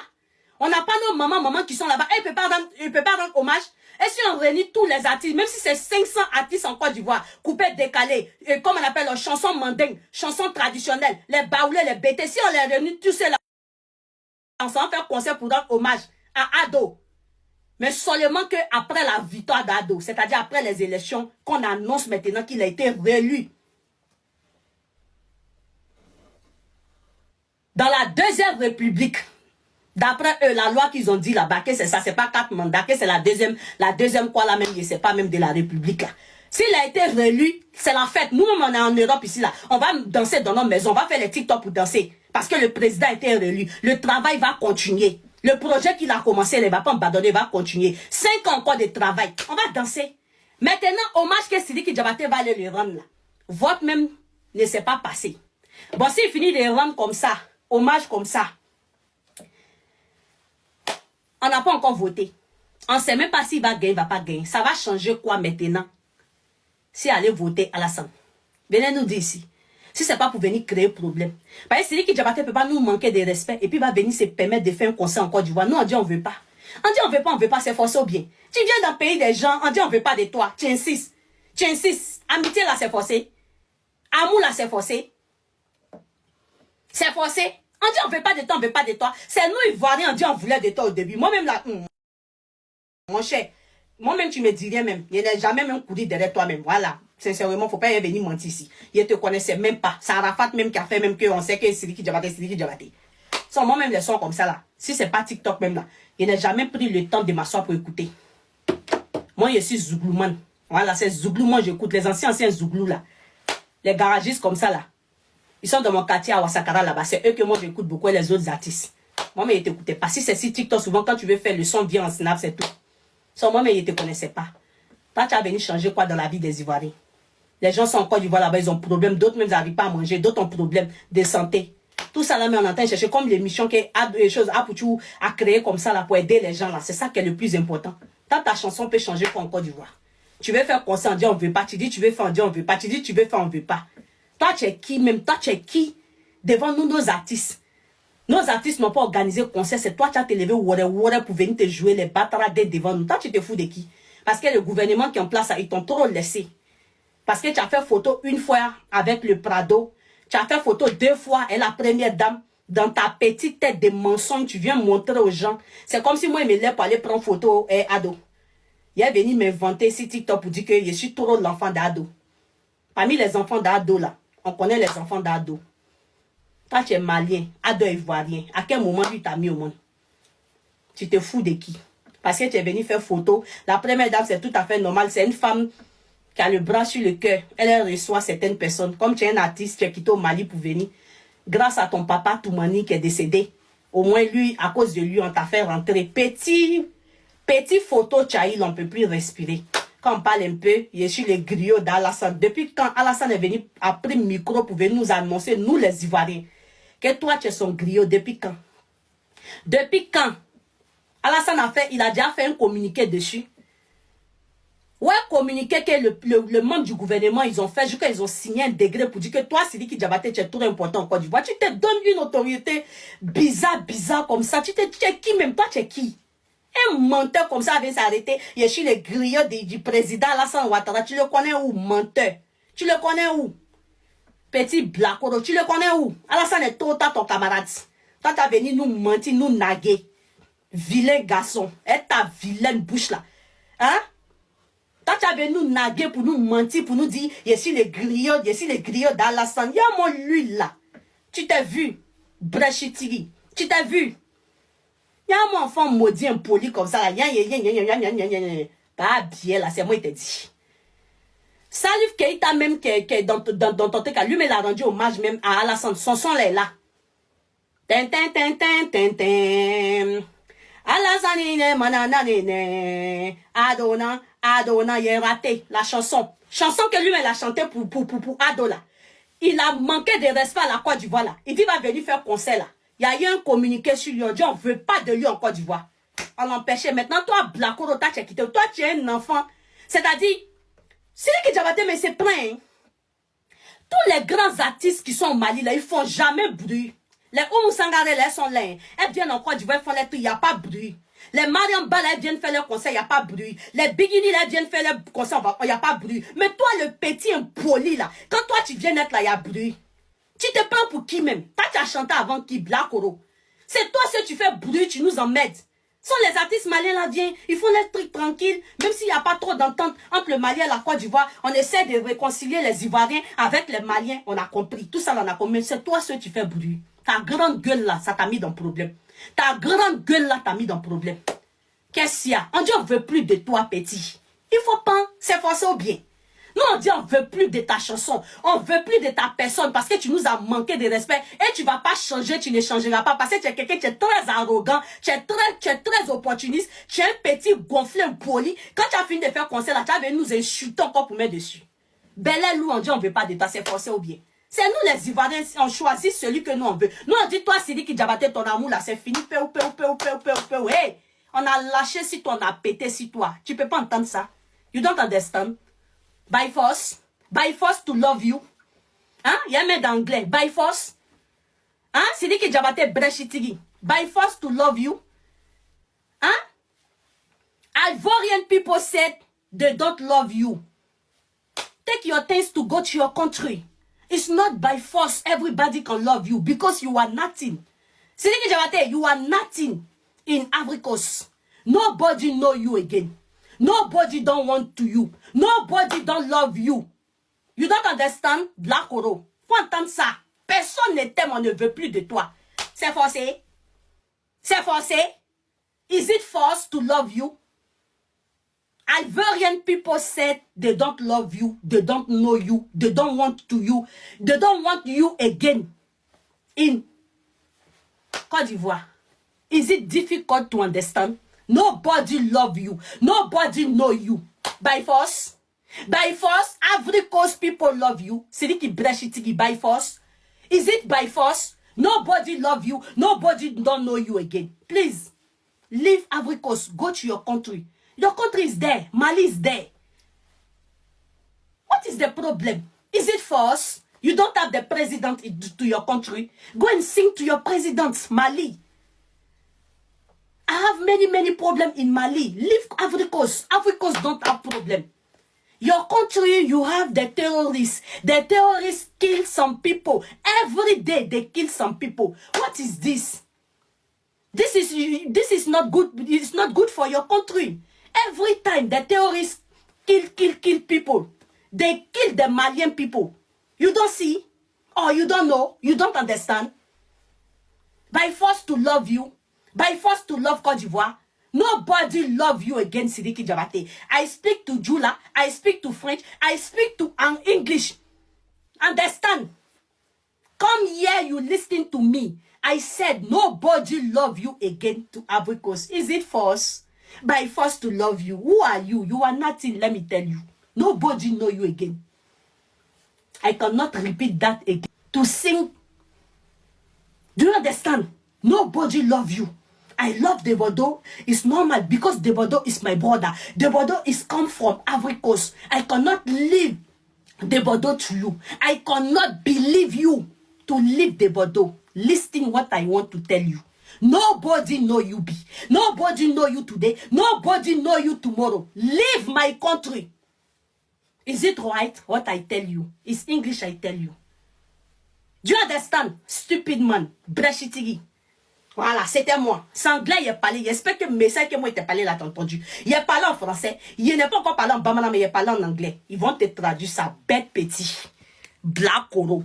On n'a pas nos mamans qui sont là-bas. Elle ne peut pas rendre hommage. Et si on réunit tous les artistes, même si c'est 500 artistes en Côte d'Ivoire, coupés, décalés, et comme on appelle leurs chansons mandingues, chansons traditionnelles, les baoulés, les bêtés, si on les réunit tous là, on s'en fait concert pour rendre hommage à Ado. Mais seulement qu'après la victoire d'Ado, c'est-à-dire après les élections, qu'on annonce maintenant qu'il a été réélu. Dans la Deuxième République, d'après eux, la loi qu'ils ont dit là-bas, que c'est ça, c'est pas 4 mandats, que c'est la deuxième quoi là même, je sais pas même de la République là. S'il a été réélu, c'est la fête. Nous-mêmes, on est en Europe ici là. On va danser dans nos maisons, on va faire les TikTok pour danser. Parce que le président a été réélu. Le travail va continuer. Le projet qu'il a commencé, il ne va pas abandonner, va continuer. 5 ans encore de travail. On va danser. Maintenant, hommage que Sidiki Diabaté va aller le rendre là. Vote même ne s'est pas passé. Bon, s'il finit de rendre comme ça, hommage comme ça, on n'a pas encore voté. On ne sait même pas s'il va gagner, il ne va pas gagner. Ça va changer quoi maintenant? Si allez voter Alassane. Venez nous dire ici. Si ce n'est pas pour venir créer problème. Parce que Sidiki Diabaté ne peut pas nous manquer de respect et puis va venir se permettre de faire un concert en Côte d'Ivoire. Nous, on dit on ne veut pas. On dit on ne veut pas, c'est forcé ou bien. Tu viens dans le pays des gens, on dit on ne veut pas de toi. Tu insistes. Tu insistes. Amitié là, c'est forcé. Amour là, c'est forcé. C'est forcé. On dit on ne veut pas de toi, on ne veut pas de toi. C'est nous, Ivoiriens, on dit on voulait de toi au début. Moi-même là, mon cher, moi-même tu me dis rien même. Il n'est jamais même couru derrière toi-même. Voilà. Sincèrement, il ne faut pas y venir mentir ici. Il ne te connaissait même pas. C'est Arafat même qui a fait même qu'on sait que c'est Sidiki Diabaté, Sidiki Diabaté. So, moi-même, les sons comme ça là. Si c'est pas TikTok même là, il n'a jamais pris le temps de m'asseoir pour écouter. Moi, je suis Zouglouman. Voilà, c'est Zouglouman, j'écoute. Les anciens Zouglou là. Les garagistes comme ça là. Ils sont dans mon quartier à Ouassakara là-bas. C'est eux que moi j'écoute beaucoup et les autres artistes. Moi-même, ils ne t'écoutaient pas. Si c'est si TikTok, souvent quand tu veux faire le son, viens en Snap, c'est tout. So, moi-même, ils ne te connaissaient pas. Toi, tu as venu changer quoi dans la vie des Ivoiriens? Les gens sont en Côte d'Ivoire là-bas, ils ont problème. D'autres même n'arrivent pas à manger. D'autres ont problème de santé. Tout ça là, mais on entend chercher comme l'émission qui a des choses à créer comme ça là pour aider les gens là. C'est ça qui est le plus important. Tant ta chanson peut changer quoi en Côte d'Ivoire. Tu veux faire concert, on dit on veut pas. Tu dis tu veux faire, on dit on veut pas. Tu dis tu veux faire, on veut pas. Toi, tu es qui même? Toi, tu es qui devant nous, nos artistes? Nos artistes n'ont pas organisé le concert. C'est toi qui as te levé pour venir te jouer les batarades devant nous. Toi, tu te fous de qui? Parce que le gouvernement qui est en place, ils t'ont trop laissé. Parce que tu as fait photo une fois avec le Prado. Tu as fait photo 2 fois et la première dame. Dans ta petite tête de mensonge, tu viens montrer aux gens. C'est comme si moi, je me lève pour aller prendre photo Ado. Il est venu m'inventer sur TikTok pour dire que je suis trop l'enfant d'Ado. Parmi les enfants d'Ado là, on connaît les enfants d'Ado. Toi, tu es malien, Ado est ivoirien. À quel moment lui t'a mis au monde? Tu te fous de qui? Parce que tu es venu faire photo. La première dame, c'est tout à fait normal. C'est une femme qui a le bras sur le cœur. Elle reçoit certaines personnes. Comme tu es un artiste, tu es quitté au Mali pour venir. Grâce à ton papa Toumani qui est décédé. Au moins, lui, à cause de lui, on t'a fait rentrer. Petit photo, Tchaïl, on ne peut plus respirer. Quand on parle un peu, je suis le griot d'Alassane. Depuis quand Alassane est venu, a pris le micro pour venir nous annoncer, nous les Ivoiriens, que toi, tu es son griot. Depuis quand? Depuis quand? Alassane il a déjà fait un communiqué dessus. Ouais, communiqué que le membre du gouvernement, ils ont fait, jusqu'à ils ont signé un décret pour dire que toi, Sidiki Diabaté, tu es trop important en Côte d'Ivoire. Tu te donnes une autorité bizarre comme ça. Tu es qui même? Toi, tu es qui? Un menteur comme ça vient s'arrêter. Je suis le griot du président Alassane Ouattara. Tu le connais où, menteur? Tu le connais où? Petit blacoro, tu le connais où? Alassane est trop tard ton camarade. Toi, tu as venu nous mentir, nous naguer. Vilain garçon. Et ta vilaine bouche là. Hein? Toi, tu avais nous naguer pour nous mentir, pour nous dire, je suis les griots d'Alassane. Y'a mon lui là. Tu t'es vu, Brachitiri. Tu t'es vu. Y'a mon enfant maudit impoli comme ça. Pas bien là, c'est moi qui t'ai dit. Salif Keita même qui dans ton truc, lui, il a rendu hommage même à Alassane. Son son est là. Alassane, mananane, Adona, il a raté la chanson. Chanson que lui, il a chanté pour Adola. Il a manqué de respect à la Côte d'Ivoire là. Il dit, il va venir faire concert là. Il y a eu un communiqué sur lui. On dit, on ne veut pas de lui en Côte d'Ivoire. On l'empêchait. Maintenant, toi, Blacoro, tu as quitté. Toi, tu es un enfant. C'est-à-dire, Sidiki Diabaté, mais c'est plein. Hein? Tous les grands artistes qui sont au Mali, là, ils font jamais bruit. Les Oumou Sangare, là, elles sont là. Elles viennent en Côte d'Ivoire, elles font les trucs, il n'y a pas bruit. Les Mariam Bala, elles viennent faire leur concert, il n'y a pas bruit. Les Bigini, là, elles viennent faire leur concert, il n'y a pas bruit. Mais toi, le petit impoli, là, quand toi, tu viens être là, il y a bruit. Tu te prends pour qui même? Toi, tu as chanté avant qui? Blacoro. C'est toi, si tu fais bruit, tu nous emmènes. Ce sont les artistes maliens là, viennent, ils font les trucs tranquilles, même s'il n'y a pas trop d'entente entre le Mali et la Côte d'Ivoire, on essaie de réconcilier les Ivoiriens avec les Maliens, on a compris, tout ça on a compris, c'est toi ce tu fais bruit. Ta grande gueule là, ça t'a mis dans le problème. Ta grande gueule là t'a mis dans le problème. Qu'est-ce qu'il y a? On dit on veut plus de toi petit. Il faut pas s'efforcer au bien. Nous, on dit on veut plus de ta chanson, on veut plus de ta personne parce que tu nous as manqué de respect et tu vas pas changer, tu ne changeras pas parce que tu es quelqu'un qui est très arrogant, tu es très opportuniste, tu es un petit gonflé impoli. Quand tu as fini de faire concert là, tu as venu nous insulter encore pour mettre dessus. Belelou, on dit on veut pas de toi, c'est forcé au bien. C'est nous les Ivoiriens, on choisit celui que nous on veut. Nous on dit toi Sidiki Diabaté, ton amour là c'est fini, hey, on a lâché si toi, on a pété si toi. Tu peux pas entendre ça. You don't understand. By force to love you. Hein? Il y a un mec d'anglais. By force. Hein? C'est dit que Diabaté Brechitigi. By force to love you. Hein? Ivorian people said they don't love you. Take your things to go to your country. It's not by force everybody can love you because you are nothing. C'est dit que Diabaté, you are nothing in Ivory Coast. Nobody know you again. Nobody don't want to you. Nobody don't love you. You don't understand? Blacoro. Faut entendre ça. Personne ne t'aime, on ne veut plus de toi. C'est forcé. C'est forcé. Is it forced to love you? Ivorian people said they don't love you. They don't know you. They don't want to you. They don't want you again. In Côte d'Ivoire. Is it difficult to understand? Nobody love you. Nobody know you. By force. By force, Ivory Coast people love you. C'est lui qui brechitigi by force. Is it by force? Nobody love you. Nobody don't know you again. Please, leave Ivory Coast. Go to your country. Your country is there. Mali is there. What is the problem? Is it force? You don't have the president to your country. Go and sing to your president, Mali. I have many problems in Mali. Leave Ivory Coast. Ivory Coast don't have problem. Your country, you have the terrorists. The terrorists kill some people. Every day they kill some people. What is this? This is not good. It's not good for your country. Every time the terrorists kill people, they kill the Malian people. You don't see? Or you don't know? You don't understand? By force to love you. By force to love Côte d'Ivoire. Nobody love you again, Sidiki Diabaté. I speak to Jula. I speak to French. I speak to English. Understand? Come here, you listen to me. I said nobody love you again to Ivory Coast. Is it force? By force to love you. Who are you? You are nothing, let me tell you. Nobody know you again. I cannot repeat that again. To sing. Do you understand? Nobody love you. I love Debodo. It's normal because Debodo is my brother. Debodo is come from Ivory Coast. I cannot leave Debodo to you. I cannot believe you to leave Debodo. Listen what I want to tell you. Nobody know you be. Nobody know you today. Nobody know you tomorrow. Leave my country. Is it right what I tell you? It's English I tell you. Do you understand? Stupid man. Breshitigi. Voilà, c'était moi. C'est anglais, il a parlé. J'espère que le message que moi, il parlé là, t'as entendu. Il a parlé en français. Il n'est pas encore parlé en bamana, mais il a parlé en anglais. Ils vont te traduire ça, bête petit. Black Koro.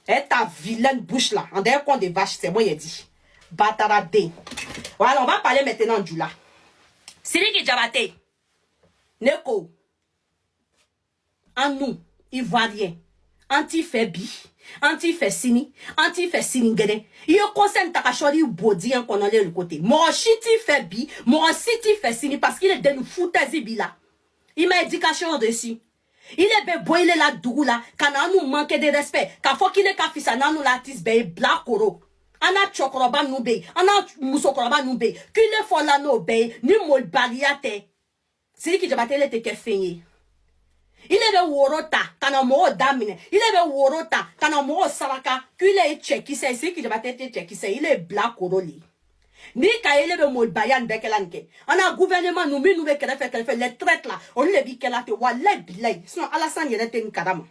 Et ta vilaine bouche là, en derrière coin des vaches, c'est moi, il a dit. Bataradé. Voilà, on va parler maintenant du là. Sidiki Diabaté. Neko. En nous, Ivoiriens. Anti-Fébi. Anti-Fessini. Anti-Fessiningene. Il y a conseil Takachori Bodi en qu'on allait le côté. Moi, Chiti Fébi. Moi, City Fessini parce qu'il est de nous foutre Zibila. Il m'a éducation dessus. Il est bébé, il est là, doux là. Quand on nous manque de respect. Quand faut qu'il est café, ça nous l'artiste, black oro. Ana chokoroba noube, ana musokoroba noube, kule fola nobe, ni mol bariate. C'est lui qui Diabaté le teke feigné. Il est de worota, kana mo damine. Il est de worota, kana mo saraka, kule cheki c'est lui qui Diabaté cheki c'est, il est black oroli. Ni ka il est de mol bayan bekelanke. Ana gouvernement nous mi nous fait les traites là, on le dit qu'elle a te wa le bilay. Sinon Alassane il était une kadama.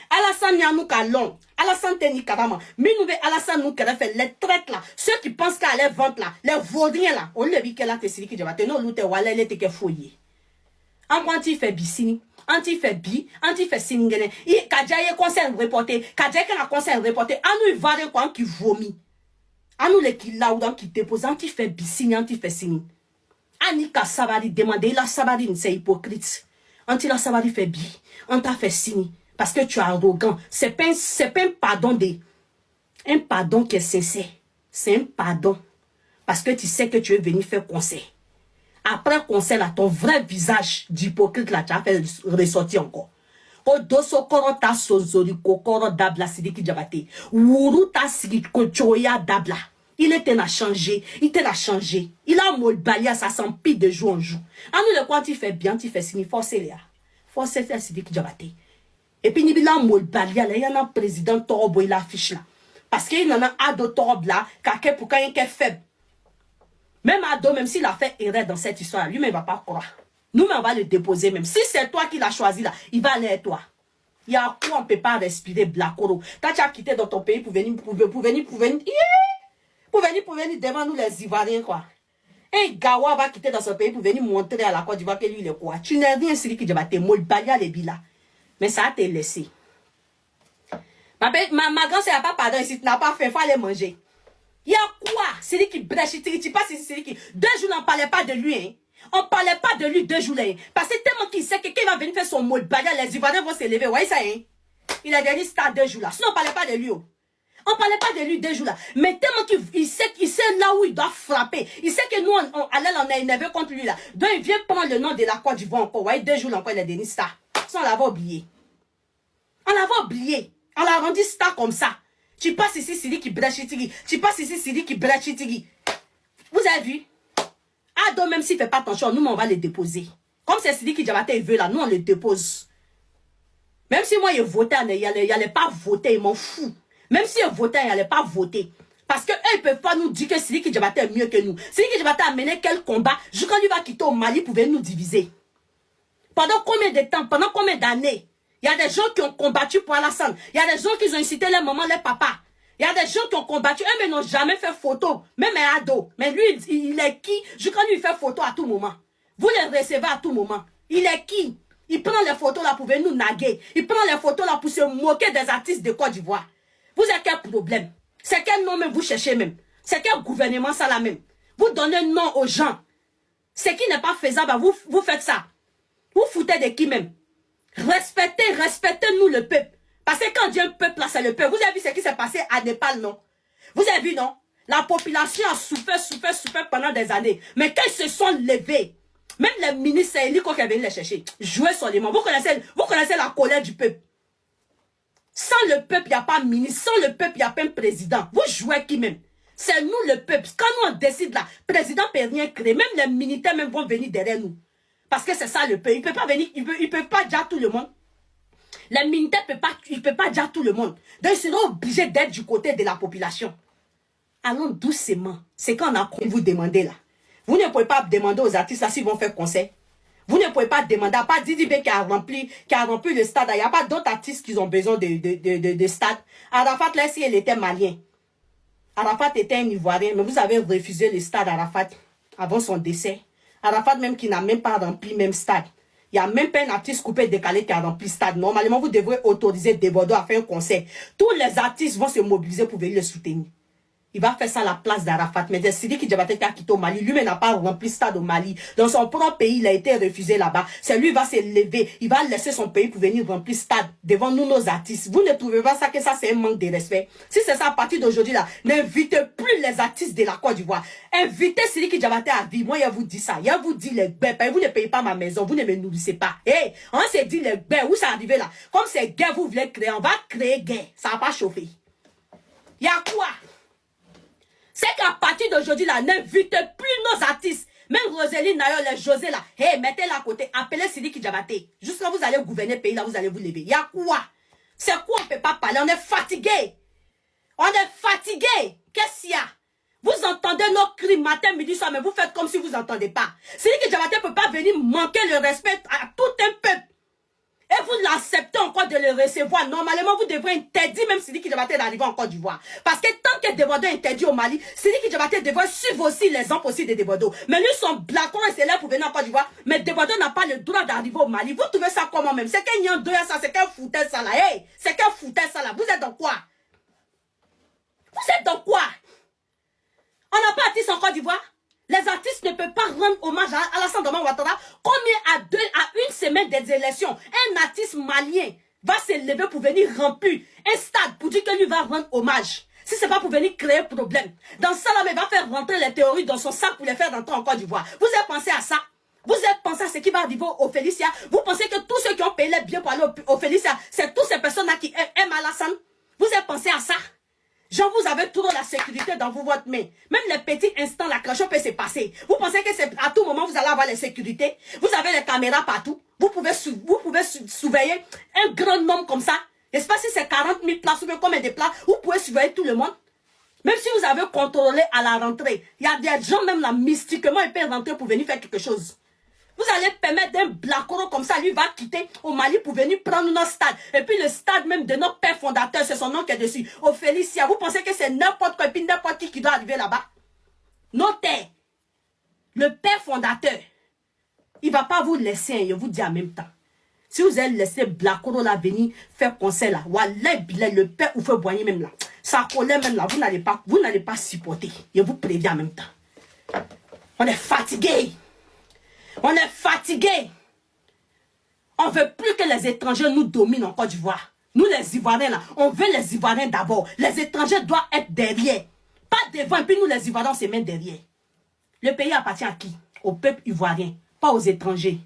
Alassane Yanou Kalon, Alassane Teni Kadama, mais nous Alassane nous fait les traites là, ceux qui pensent qu'à les ventes là, les vaudriens là, on le dit qu'elle a te sili qui Diabaté, non, l'outé wale, elle était fouillé. En anti fait bisini, anti fait bi, anti fait siningene, il kadjaye conseil reporté, kadjaye qu'elle a conseil reporté, à nous il va de quoi qui vomit, à nous les qui là ou dans qui dépose, anti fait bisini, anti fait sini. Anika Sabari demande, il a Sabari, c'est hypocrite, anti la Sabari fait bi, anti fait sini. Parce que tu es arrogant. C'est pas un pardon un pardon qui est sincère. C'est un pardon. Parce que tu sais que tu es venu faire conseil. Après conseil, là, ton vrai visage d'hypocrite, là, tu as fait ressortir encore. Odoso koro ta sozori kokoro dabla Sidiki Diabaté. Wuru ta sigi kochoya dabla. Il était à changer. Il était à changer. Il a molbalia, ça s'empile de jour en jour. À nous, le quoi tu fais bien, tu fais signe. Forcez les forcez faire Sidiki Diabaté. Et puis, il y a un président Torobo, il affiche là. Parce qu'il y en a un d'autres Torobo là, quelqu'un pour quelqu'un qui est faible. Même Ado, même s'il a fait erreur dans cette histoire, lui-même ne va pas croire. Nous-mêmes, on va le déposer même. Si c'est toi qui l'as choisi là, il va aller à toi. Il y a quoi on ne peut pas respirer Blacoro. Quand tu as quitté dans ton pays pour venir devant nous les Ivoiriens quoi. Un Gawa va quitter dans son pays pour venir montrer à la Côte d'Ivoire que lui il est quoi. Tu n'es rien celui qui Diabaté, Molbalia les bilas. Mais ça a été laissé. Ma grand-sœur n'a pas pardon ici, tu n'as pas fait, il faut aller manger. Il y a quoi? C'est lui qui brèche, tu passes ici, c'est lui qui. 2 jours, on ne parlait pas de lui, hein. On ne parlait pas de lui 2 jours, hein. Parce que tellement qu'il sait que quand il va venir faire son mot de bagarre, les Ivoiriens vont s'élever, vous voyez ça, hein. Il a devenu star 2 jours là. Sinon, on ne parlait pas de lui, oh. On ne parlait pas de lui 2 jours là. Mais tellement qu'il sait là où il doit frapper. Il sait que nous, on est énervé contre lui là. Donc, il vient prendre le nom de la Côte d'Ivoire encore. Vous voyez, 2 jours là encore, il a devenu star. Ça, on l'avait oublié. On l'avait oublié. On l'a rendu star comme ça. Tu passes ici, c'est lui qui brachitigi. Tu passes ici, c'est lui qui brachitigi. Vous avez vu? Ado, même s'il ne fait pas attention, nous, on va le déposer. Comme c'est celui qui Diabaté veut là, nous, on le dépose. Même si moi, il votait, il n'allait pas voter, il m'en fout. Même si il votait, il n'allait pas voter. Parce qu'eux, ils ne peuvent pas nous dire que celui qui Diabaté est mieux que nous. Celui qui Diabaté a mené quel combat, jusqu'à lui va quitter au Mali pour venir nous diviser. Pendant combien de temps, pendant combien d'années? Il y a des gens qui ont combattu pour Alassane. Il y a des gens qui ont incité les mamans, les papas. Il y a des gens qui ont combattu. Eux, mais n'ont jamais fait photo. Même un ado. Mais lui, il est qui? Jusqu'à lui, il fait photo à tout moment. Vous les recevez à tout moment. Il est qui? Il prend les photos là pour venir nous naguer. Il prend les photos là pour se moquer des artistes de Côte d'Ivoire. Vous avez quel problème? C'est quel nom même vous cherchez même? C'est quel gouvernement ça là même? Vous donnez un nom aux gens. Ce qui n'est pas faisable, vous faites ça. Vous foutez de qui même? Respectez-nous le peuple. Parce que quand dit un peuple, là, c'est le peuple. Vous avez vu ce qui s'est passé à Népal, non? Vous avez vu, non? La population a souffert pendant des années. Mais quand ils se sont levés, même les ministres, c'est Eliko qui est venu les chercher. Jouer sur les mains. Vous connaissez la colère du peuple. Sans le peuple, il n'y a pas de ministre. Sans le peuple, il n'y a pas de président. Vous jouez qui même? C'est nous le peuple. Quand nous on décide là, le président ne peut rien créer. Même les militaires même vont venir derrière nous. Parce que c'est ça le peuple. Il ne peut pas venir, il peut pas dire tout le monde. Les militaires ne peuvent pas dire tout le monde. Donc ils seront obligés d'être du côté de la population. Allons doucement. C'est quand on a vous demander là. Vous ne pouvez pas demander aux artistes là s'ils vont faire concert. Vous ne pouvez pas demander, à part Didi B qui a rempli le stade. Il n'y a pas d'autres artistes qui ont besoin de stade. Arafat là, si elle était malien. Arafat était un Ivoirien, mais vous avez refusé le stade Arafat avant son décès. Arafat même qui n'a même pas rempli même stade. Il n'y a même pas un artiste coupé décalé qui a rempli le stade. Normalement, vous devrez autoriser Desbordeaux à faire un concert. Tous les artistes vont se mobiliser pour venir le soutenir. Il va faire ça à la place d'Arafat. Mais c'est Sidiki Diabaté qui a quitté au Mali. Lui-même n'a pas rempli le stade au Mali. Dans son propre pays, il a été refusé là-bas. C'est lui qui va se lever. Il va laisser son pays pour venir remplir le stade devant nous, nos artistes. Vous ne trouvez pas ça que ça, c'est un manque de respect? Si c'est ça, à partir d'aujourd'hui, là, n'invitez plus les artistes de la Côte d'Ivoire. Invitez Sidiki Diabaté à vivre. Moi, il vous dit ça. Il vous dit les baies. Vous ne payez pas ma maison. Vous ne me nourrissez pas. Hey, on s'est dit les baies. Où ça arrivé là? Comme c'est guerre, vous voulez créer. On va créer guerre. Ça va pas chauffer. Il y a quoi? C'est qu'à partir d'aujourd'hui, là, n'invitez plus nos artistes. Même Rosélie Nayo, les José, là. Hey, mettez-la à côté. Appelez Sidiki Diabaté. Jusqu'à vous allez gouverner le pays, là, vous allez vous lever. Il y a quoi? C'est quoi on ne peut pas parler? On est fatigué. On est fatigué. Qu'est-ce qu'il y a? Vous entendez nos cris matin, midi, soir, mais vous faites comme si vous n'entendez pas. Sidiki Diabaté ne peut pas venir manquer le respect à tout un peuple. Et vous l'acceptez encore de le recevoir. Normalement, vous devrez interdire même Sidiki Diabaté d'arriver en Côte d'Ivoire. Parce que tant que Desbordeaux est interdit au Mali, Sidiki Diabaté devrait suivre aussi l'exemple aussi de Desbordeaux. Mais lui, son blacon est célèbre pour venir en Côte d'Ivoire. Mais Desbordeaux n'a pas le droit d'arriver au Mali. Vous trouvez ça comment même? C'est qu'un Nyan ça, c'est qu'un foutait ça là. Hey, c'est qu'un foutait ça là. Vous êtes dans quoi? Vous êtes dans quoi? On n'a pas artiste en Côte d'Ivoire? Les artistes ne peuvent pas rendre hommage à Alassane Dramane Ouattara. Combien à une semaine des élections, un artiste malien va se lever pour venir remplir un stade pour dire que lui va rendre hommage. Si ce n'est pas pour venir créer problème. Dans ça, là, il va faire rentrer les théories dans son sac pour les faire rentrer en Côte d'Ivoire. Vous avez pensé à ça? Vous avez pensé à ce qui va arriver au Félicia? Vous pensez que tous ceux qui ont payé les biens pour aller au Félicia, c'est toutes ces personnes-là qui aiment Alassane? Vous avez pensé à ça? Genre, vous avez toujours la sécurité dans votre main. Même les petits instants, la crache peut se passer. Vous pensez que c'est à tout moment, vous allez avoir la sécurité? Vous avez les caméras partout. Vous pouvez surveiller un grand nombre comme ça. Je ne sais pas si c'est 40 000 places ou bien combien de places. Vous pouvez surveiller tout le monde. Même si vous avez contrôlé à la rentrée, il y a des gens même là, mystiquement, ils peuvent rentrer pour venir faire quelque chose. Vous allez permettre d'un blacoro comme ça, lui va quitter au Mali pour venir prendre notre stade. Et puis le stade même de notre père fondateur, c'est son nom qui est dessus. Au Félicia, vous pensez que c'est n'importe quoi et puis n'importe qui doit arriver là-bas? Notez, le père fondateur, il ne va pas vous laisser, hein, je vous dis en même temps. Si vous allez laisser blacoro là venir faire concert là, le père ou fait boigner même là, ça collait même là, vous n'allez pas supporter. Je vous préviens en même temps. On est fatigué. On est fatigué. On ne veut plus que les étrangers nous dominent en Côte d'Ivoire. Nous les Ivoiriens là, on veut les Ivoiriens d'abord. Les étrangers doivent être derrière. Pas devant, et puis nous les Ivoiriens on se met derrière. Le pays appartient à qui? Au peuple ivoirien, pas aux étrangers.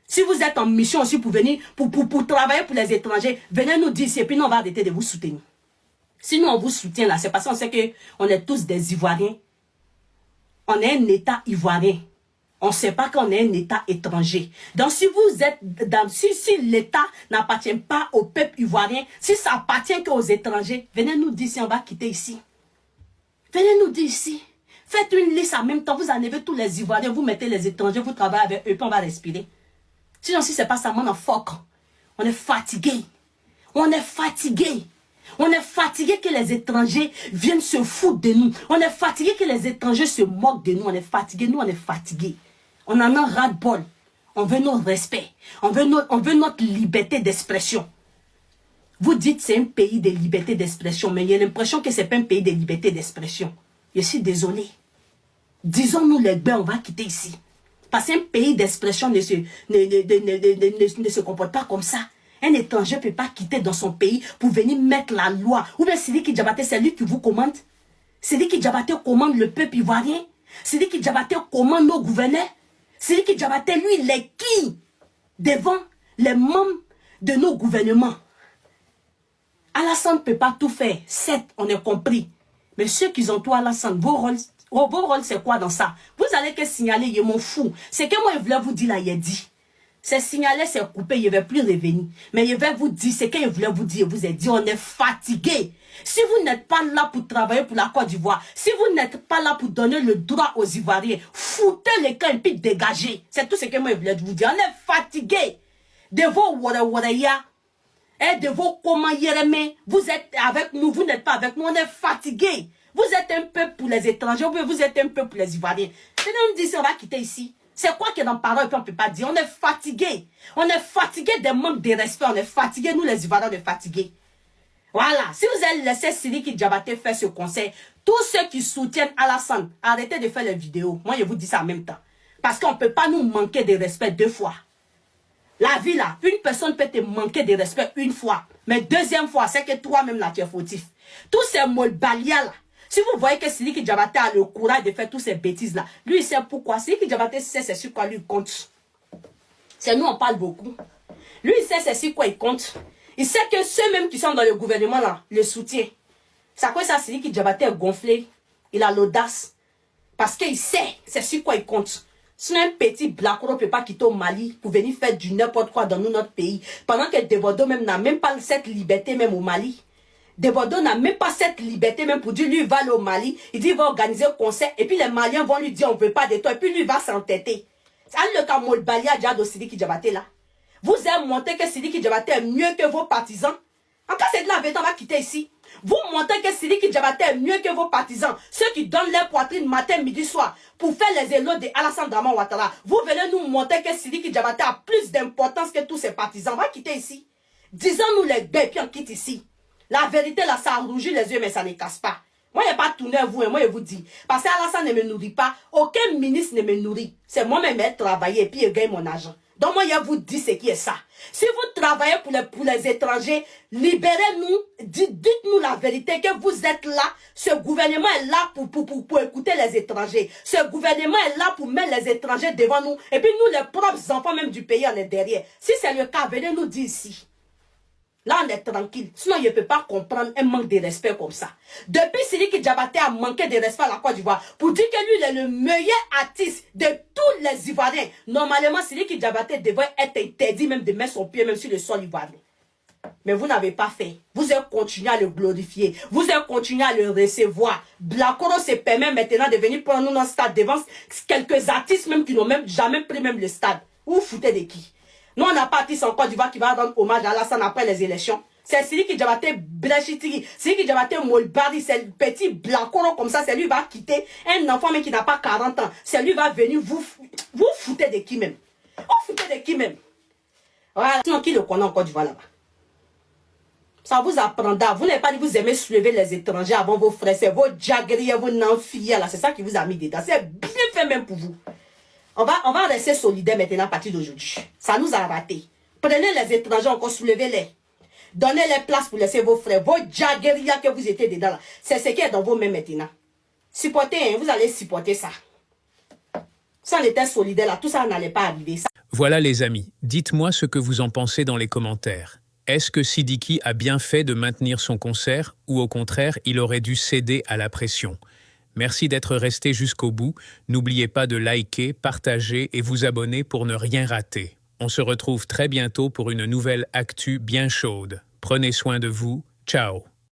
Si vous êtes en mission aussi pour venir, pour travailler pour les étrangers, venez nous dire, et puis nous on va arrêter de vous soutenir. Si nous on vous soutient là, c'est parce qu'on sait qu'on est tous des Ivoiriens. On est un État ivoirien. On ne sait pas qu'on est un État étranger. Donc, si vous êtes si l'État n'appartient pas au peuple ivoirien, si ça appartient qu'aux étrangers, venez nous dire si on va quitter ici. Venez nous dire ici. Faites une liste en même temps. Vous enlevez tous les Ivoiriens, vous mettez les étrangers, vous travaillez avec eux, puis on va respirer. Sinon, si ce n'est pas ça, on en fuck. On est fatigué. On est fatigué. On est fatigué que les étrangers viennent se foutre de nous. On est fatigué que les étrangers se moquent de nous. On est fatigué. Nous, on est fatigués. On en a ras-le-bol. On veut notre respect. On veut notre liberté d'expression. Vous dites que c'est un pays de liberté d'expression, mais il y a l'impression que ce n'est pas un pays de liberté d'expression. Je suis désolé. Disons-nous les bains, on va quitter ici. Parce qu'un pays d'expression ne se comporte pas comme ça. Un étranger ne peut pas quitter dans son pays pour venir mettre la loi. Ou bien Sidiki Diabaté, c'est lui qui vous commande. Sidiki Diabaté commande le peuple ivoirien. Sidiki Diabaté commande nos gouverneurs. Sidiki Diabaté, lui, il est qui devant les membres de nos gouvernements? Alassane ne peut pas tout faire. Certes, on a compris. Mais ceux qui ont tout Alassane, vos rôles, c'est quoi dans ça? Vous allez que signaler, je m'en fous. C'est que moi, je voulais vous dire là, il a dit. C'est signalé, c'est coupé, il ne va plus revenir. Mais je vais vous dire, c'est que je voulais vous dire, je vous ai dit, on est fatigué. Si vous n'êtes pas là pour travailler pour la Côte d'Ivoire, si vous n'êtes pas là pour donner le droit aux Ivoiriens, foutez les camps et puis dégagez. C'est tout ce que moi je voulais vous dire. On est fatigué de vos wara-waraya et de vos comment yéremé. Vous êtes avec nous, vous n'êtes pas avec nous, on est fatigué. Vous êtes un peuple pour les étrangers, ou bien vous êtes un peuple pour les Ivoiriens. C'est nous dire si on va quitter ici. C'est quoi qui est dans la parole et puis on ne peut pas dire? On est fatigué. On est fatigué des manques de respect. On est fatigué, nous les Ivoiriens, on est fatigués. Voilà. Si vous avez laissé Sidiki Diabaté faire ce conseil, tous ceux qui soutiennent Alassane, arrêtez de faire les vidéos. Moi, je vous dis ça en même temps. Parce qu'on ne peut pas nous manquer de respect 2 fois. La vie là, une personne peut te manquer de respect 1 fois. Mais 2e fois, c'est que toi-même là, tu es fautif. Tous ces molbalia là, si vous voyez que Sidiki Diabaté a le courage de faire toutes ces bêtises là, lui il sait pourquoi. Sidiki Diabaté sait c'est sur quoi lui compte. C'est nous on parle beaucoup. Lui il sait c'est sur quoi il compte. Il sait que ceux-mêmes qui sont dans le gouvernement là, le soutiennent. C'est à quoi ça Sidiki Diabaté est gonflé. Il a l'audace. Parce qu'il sait c'est sur quoi il compte. Sinon un petit blacko ne peut pas quitter au Mali pour venir faire du n'importe quoi dans notre pays. Pendant que Debordo même n'a même pas cette liberté même au Mali. Debordo n'a même pas cette liberté même pour dire lui il va aller au Mali. Il dit il va organiser un concert et puis les Maliens vont lui dire on ne veut pas de toi et puis lui il va s'entêter. C'est le cas Molbalia Diado Sidiki Diabaté là. Vous avez montré que Sidiki Diabaté est mieux que vos partisans. En cas c'est de la vérité, on va quitter ici. Vous montrez que Sidiki Diabaté est mieux que vos partisans. Ceux qui donnent leur poitrine matin, midi, soir pour faire les éloges de Alassane Draman Ouattara. Vous venez nous montrer que Sidiki Diabaté a plus d'importance que tous ses partisans. On va quitter ici. Disons-nous les bêtes puis on quitte ici. La vérité là, ça rougit les yeux mais ça ne casse pas. Moi, je n'ai pas tourné à vous et moi, je vous dis. Parce que Alassane ne me nourrit pas. Aucun ministre ne me nourrit. C'est moi-même qui travaille et puis je gagne mon argent. Donc moi, je vous dis ce qui est ça. Si vous travaillez pour les étrangers, libérez-nous, dites-nous la vérité que vous êtes là. Ce gouvernement est là pour écouter les étrangers. Ce gouvernement est là pour mettre les étrangers devant nous. Et puis nous, les propres enfants même du pays, on est derrière. Si c'est le cas, venez nous dire ici. Là, on est tranquille. Sinon, je ne peux pas comprendre un manque de respect comme ça. Depuis Sidiki Diabaté a manqué de respect à la Côte d'Ivoire, pour dire que lui, il est le meilleur artiste de tous les Ivoiriens. Normalement, Sidiki Diabaté devrait être interdit même de mettre son pied même sur le sol ivoirien. Mais vous n'avez pas fait. Vous avez continué à le glorifier. Vous avez continué à le recevoir. Blacoro se permet maintenant de venir prendre notre stade devant quelques artistes même qui n'ont même jamais pris même le stade. Vous foutez de qui? Nous, on n'a pas artiste en Côte d'Ivoire qui va rendre hommage à Alassane après les élections. C'est Sidiki Diabaté Brechitiri, Sidiki Diabaté Molbari, c'est le petit blacoro comme ça, c'est lui qui va quitter un enfant mais qui n'a pas 40 ans. C'est lui qui va venir vous foutez de qui même? Vous foutez de qui même? Voilà. Sinon, qui le connaît en Côte d'Ivoire là-bas? Ça vous apprendra. Vous n'avez pas dit que vous aimez soulever les étrangers avant vos frères, c'est vos jagris, vos nanfilles là, c'est ça qui vous a mis dedans. C'est bien fait même pour vous. On va rester solidaires maintenant à partir d'aujourd'hui. Ça nous a raté. Prenez les étrangers encore, soulevez-les. Donnez les places pour laisser vos frères. Vos jagueria que vous étiez dedans là. C'est ce qui est dans vos mains maintenant. Supportez, hein, vous allez supporter ça. Si on était solidaires là, tout ça n'allait pas arriver. Ça... Voilà les amis, dites-moi ce que vous en pensez dans les commentaires. Est-ce que Sidiki a bien fait de maintenir son concert ou au contraire, il aurait dû céder à la pression? Merci d'être resté jusqu'au bout. N'oubliez pas de liker, partager et vous abonner pour ne rien rater. On se retrouve très bientôt pour une nouvelle actu bien chaude. Prenez soin de vous. Ciao.